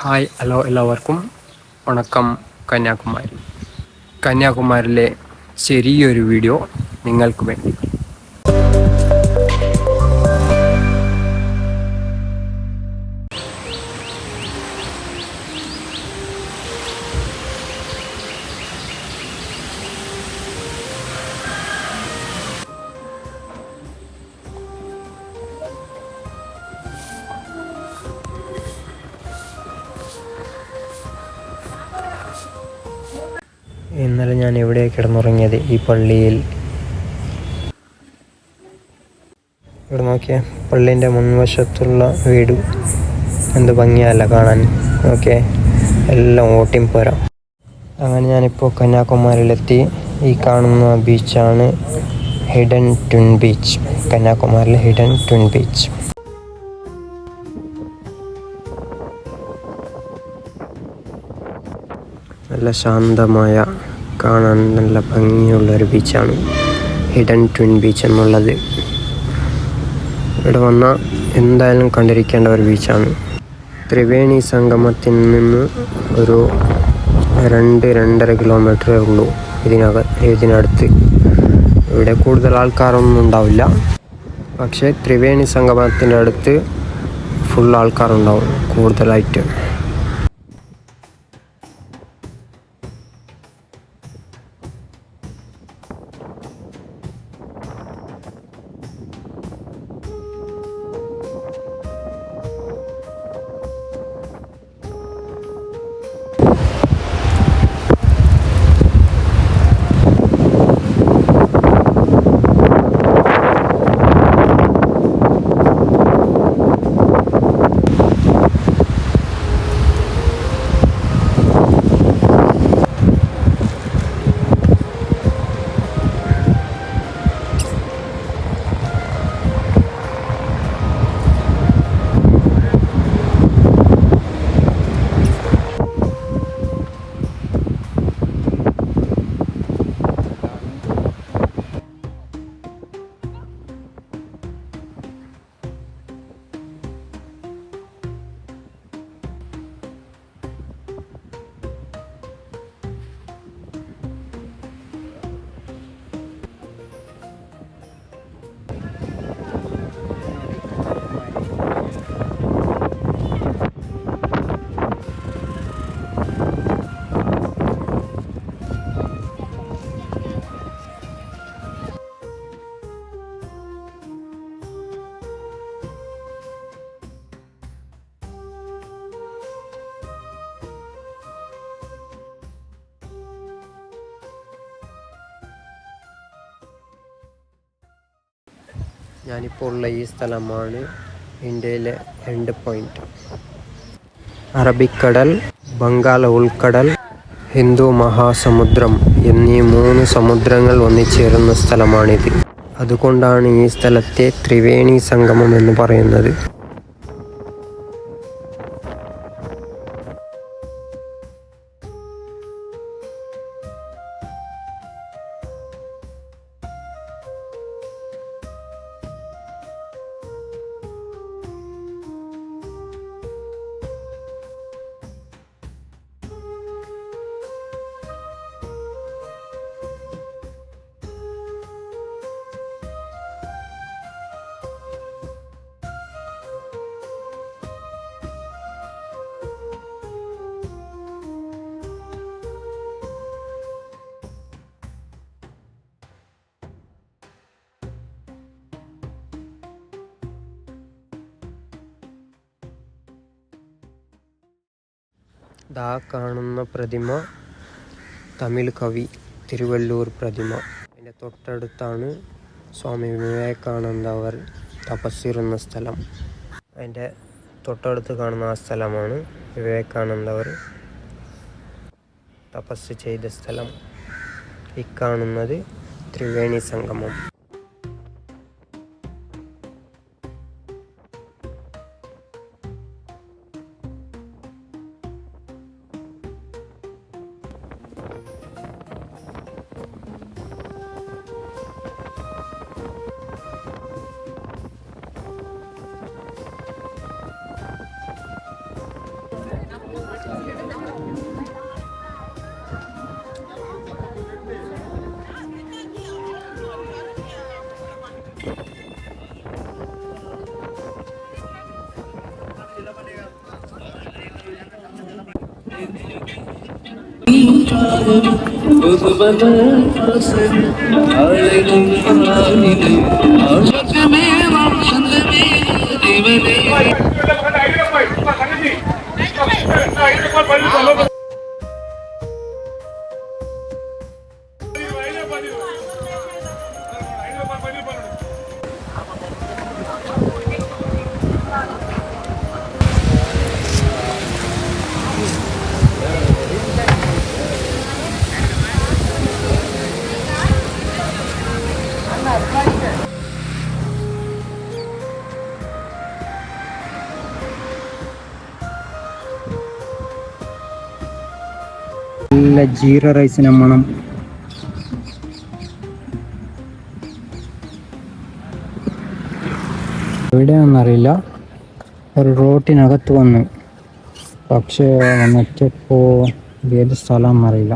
Hi hello എല്ലാവർക്കും വണക്കം. കന്യാകുമാരിയിലെ ചെറിയൊരു വീഡിയോ നിങ്ങൾക്ക് വേണ്ടി. ഇന്നലെ ഞാൻ എവിടെയാണ് കിടന്നുറങ്ങിയത്? ഈ പള്ളിയിൽ. ഇവിടെ നോക്കിയ പള്ളീൻ്റെ മുൻവശത്തുള്ള വീട് എന്ത് ഭംഗിയല്ല കാണാൻ. ഓക്കെ, എല്ലാം ഓട്ടിൻ പോരാ. അങ്ങനെ ഞാനിപ്പോൾ കന്യാകുമാരിയിലെത്തി. ഈ കാണുന്ന ബീച്ചാണ് ഹിഡൻ ട്വിൻ ബീച്ച്. കന്യാകുമാരിയിലെ ഹിഡൻ ട്വിൻ ബീച്ച്. നല്ല ശാന്തമായ, കാണാൻ നല്ല ഭംഗിയുള്ളൊരു ബീച്ചാണ് ഹിഡൻ ട്വിൻ ബീച്ച് എന്നുള്ളത്. ഇവിടെ വന്നാൽ എന്തായാലും കണ്ടിരിക്കേണ്ട ഒരു ബീച്ചാണ്. ത്രിവേണി സംഗമത്തിൽ നിന്ന് ഒരു 2-2.5 കിലോമീറ്ററേ ഉള്ളൂ ഇതിനടുത്ത്. ഇവിടെ കൂടുതൽ ആൾക്കാരൊന്നും ഉണ്ടാവില്ല, പക്ഷേ ത്രിവേണി സംഗമത്തിൻ്റെ അടുത്ത് ഫുൾ ആൾക്കാരുണ്ടാവും കൂടുതലായിട്ട്. ഞാനിപ്പോൾ ഉള്ള ഈ സ്ഥലമാണ് ഇന്ത്യയിലെ എൻഡ് പോയിന്റ്. അറബിക്കടൽ, ബംഗാൾ ഉൾക്കടൽ, ഹിന്ദു മഹാസമുദ്രം എന്നീ 3 സമുദ്രങ്ങൾ ഒന്നിച്ചേരുന്ന സ്ഥലമാണിത്. അതുകൊണ്ടാണ് ഈ സ്ഥലത്തെ ത്രിവേണി സംഗമം എന്ന് പറയുന്നത്. ദാ കാണുന്ന പ്രതിമ തമിഴ് കവി തിരുവല്ലൂർ പ്രതിമ. അതിൻ്റെ തൊട്ടടുത്താണ് സ്വാമി വിവേകാനന്ദ അവർ തപസ്സിരുന്ന സ്ഥലം. അതിൻ്റെ തൊട്ടടുത്ത് കാണുന്ന ആ സ്ഥലമാണ് വിവേകാനന്ദ അവർ തപസ് ചെയ്ത സ്ഥലം. ഈ കാണുന്നത് ത്രിവേണി സംഗമം. നല്ല ജീര റൈസിന് മണം. എവിടെയാണെന്നറിയില്ല, ഒരു റോട്ടിനകത്ത് വന്നു. പക്ഷേ വന്നിട്ടിപ്പോൾ ഏത് സ്ഥലമാണെന്നറിയില്ല.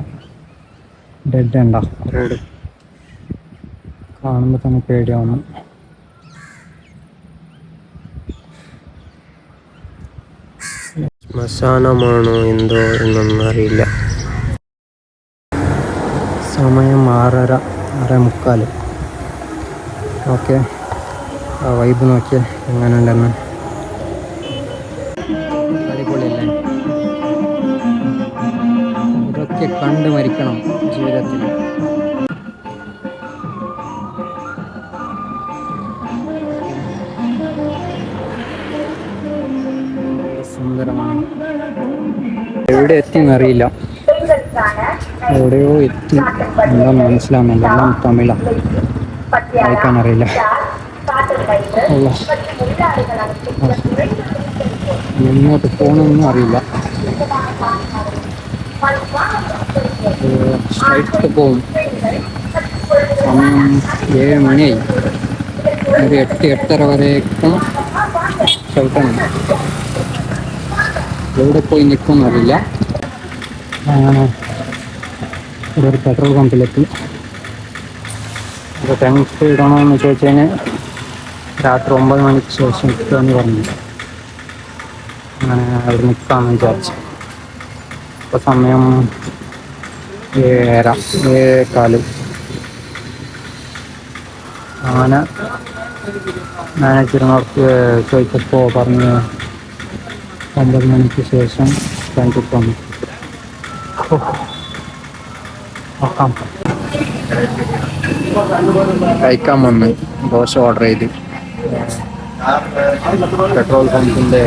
ഡെഡ് എൻഡാ റോഡ്, കാണുമ്പോൾ തന്നെ പേടിയാവുന്നു. ശ്മശാനമാണോ എന്തോ എന്നൊന്നറിയില്ല. സമയം 6:30, 6:45. ഓക്കെ, ആ വൈബ് നോക്കിയേ എങ്ങനെ ഉണ്ടെന്ന്. അടിപൊളിയല്ലേ? ഇതൊക്കെ കണ്ട് മരിക്കണം ജീവിതത്തിൽ. സുന്ദരമാണ്. എവിടെ എത്തിയെന്നറിയില്ല, എവിടെയോ എത്തി, എന്താ മനസ്സിലാവുന്നില്ല. എല്ലാം തമിഴാണ്, വായിക്കാനറിയില്ല. എങ്ങോട്ട് പോകണമെന്നും അറിയില്ല. സ്ട്രൈറ്റ് പോകും. സമയം 7 മണിയായി. ഒരു 8, 8:30 വരേക്കും ചവിട്ടണം. എവിടെ പോയി നിൽക്കുമെന്ന് അറിയില്ല. ഇവിടെ ഒരു പെട്രോൾ പമ്പിലെത്തി. ഇപ്പോൾ ടാങ്ക് ഇടണമെന്ന് ചോദിച്ചു കഴിഞ്ഞാൽ രാത്രി 9 മണിക്ക് ശേഷം ഇട്ടുമെന്ന് പറഞ്ഞു. അങ്ങനെ അവിടെ നിൽക്കാമെന്ന് വിചാരിച്ചു. ഇപ്പോൾ സമയം 7:30, 7:15. അങ്ങനെ മാനേജറിനോട് ചോദിച്ചപ്പോൾ പറഞ്ഞ് 9 മണിക്ക് ശേഷം ടാങ്കിൽ വന്നു. നോക്കാം. കഴിക്കാൻ വന്ന് ദോശ ഓർഡർ ചെയ്ത്. പെട്രോൾ പമ്പിൻ്റെ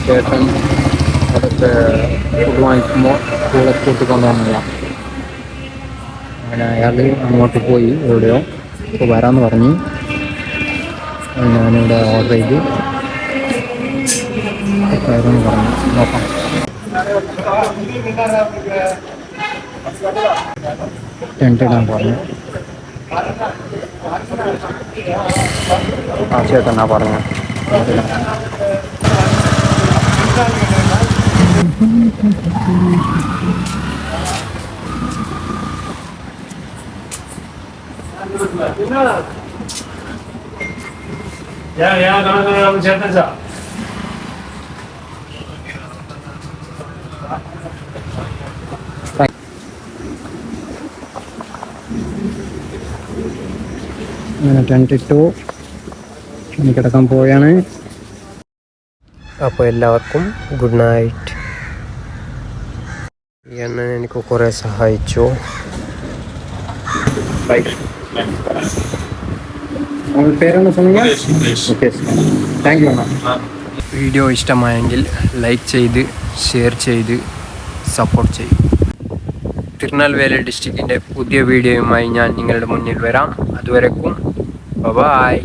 ചേട്ടൻ അതൊക്കെ ഫുഡ് വാങ്ങിക്കുമ്പോൾ കൂടെ കൂട്ടിക്കൊണ്ട് വന്നില്ല. അങ്ങനെ അയാൾ അങ്ങോട്ട് പോയി, എവിടെയോ ഇപ്പോൾ വരാമെന്ന് പറഞ്ഞു. ഞാനിവിടെ ഓർഡർ ചെയ്ത് കയറുമെന്ന് പറഞ്ഞു. നോക്കാം. ടെൻ്റ് ഇടാൻ പറഞ്ഞു. ആ ചേട്ടനാ പറഞ്ഞു. അങ്ങനെ ടെൻ്റ് ഇട്ടു, കിടക്കാൻ പോവുകയാണ്. അപ്പോൾ എല്ലാവർക്കും ഗുഡ് നൈറ്റ്. ഈ അണ്ണൻ എനിക്ക് കുറേ സഹായിച്ചു. വീഡിയോ ഇഷ്ടമായെങ്കിൽ ലൈക്ക് ചെയ്ത് ഷെയർ ചെയ്ത് സപ്പോർട്ട് ചെയ്യും. തിരുനെൽവേലി ഡിസ്ട്രിക്റ്റിൻ്റെ പുതിയ വീഡിയോയുമായി ഞാൻ നിങ്ങളുടെ മുന്നിൽ വരാം. അതുവരെക്കും ബൈ.